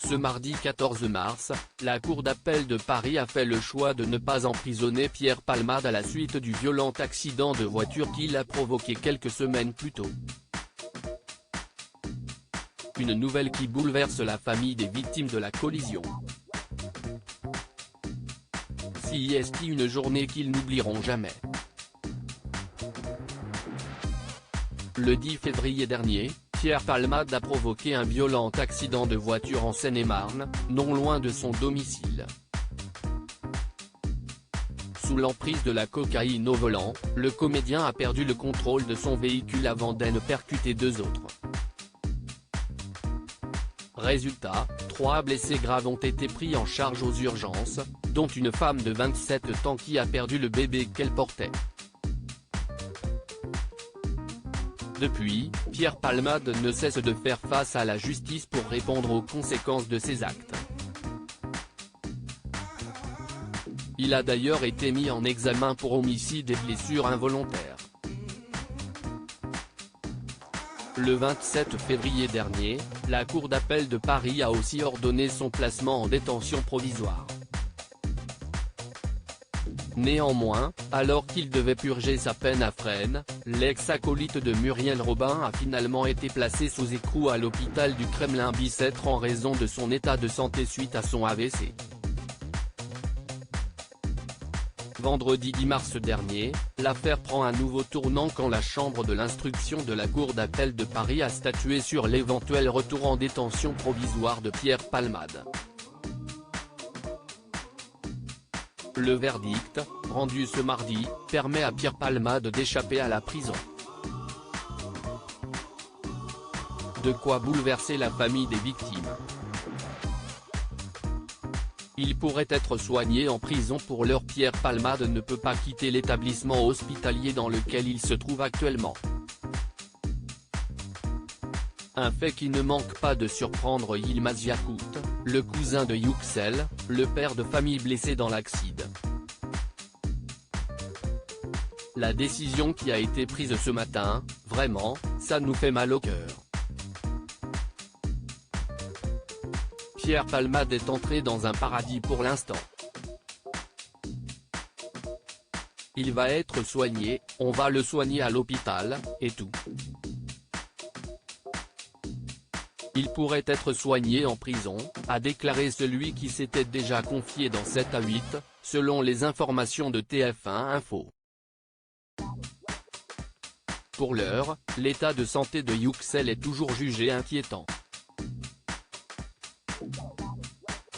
Ce mardi 14 mars, la Cour d'appel de Paris a fait le choix de ne pas emprisonner Pierre Palmade à la suite du violent accident de voiture qu'il a provoqué quelques semaines plus tôt. Une nouvelle qui bouleverse la famille des victimes de la collision. C'est une journée qu'ils n'oublieront jamais. Le 10 février dernier, Pierre Palmade a provoqué un violent accident de voiture en Seine-et-Marne, non loin de son domicile. Sous l'emprise de la cocaïne au volant, le comédien a perdu le contrôle de son véhicule avant d'en percuter deux autres. Résultat, 3 blessés graves ont été pris en charge aux urgences, dont une femme de 27 ans qui a perdu le bébé qu'elle portait. Depuis, Pierre Palmade ne cesse de faire face à la justice pour répondre aux conséquences de ses actes. Il a d'ailleurs été mis en examen pour homicide et blessures involontaires. Le 27 février dernier, la Cour d'appel de Paris a aussi ordonné son placement en détention provisoire. Néanmoins, alors qu'il devait purger sa peine à Fresnes, l'ex-acolyte de Muriel Robin a finalement été placé sous écrou à l'hôpital du Kremlin-Bicêtre en raison de son état de santé suite à son AVC. Vendredi 10 mars dernier, l'affaire prend un nouveau tournant quand la chambre de l'instruction de la Cour d'appel de Paris a statué sur l'éventuel retour en détention provisoire de Pierre Palmade. Le verdict, rendu ce mardi, permet à Pierre Palmade d'échapper à la prison. De quoi bouleverser la famille des victimes. Il pourrait être soigné en prison pour l'heure. Pierre Palmade ne peut pas quitter l'établissement hospitalier dans lequel il se trouve actuellement. Un fait qui ne manque pas de surprendre Yılmaz Yakut, le cousin de Yüksel, le père de famille blessé dans l'accident. La décision qui a été prise ce matin, vraiment, ça nous fait mal au cœur. Pierre Palmade est entré dans un paradis pour l'instant. Il va être soigné, on va le soigner à l'hôpital, et tout. Il pourrait être soigné en prison, a déclaré celui qui s'était déjà confié dans 7 à 8, selon les informations de TF1 Info. Pour l'heure, l'état de santé de Yüksel est toujours jugé inquiétant.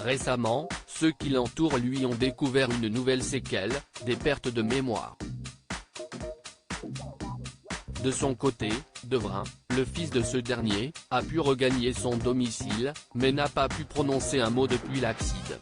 Récemment, ceux qui l'entourent lui ont découvert une nouvelle séquelle, des pertes de mémoire. De son côté, Devrin, le fils de ce dernier, a pu regagner son domicile, mais n'a pas pu prononcer un mot depuis l'accident.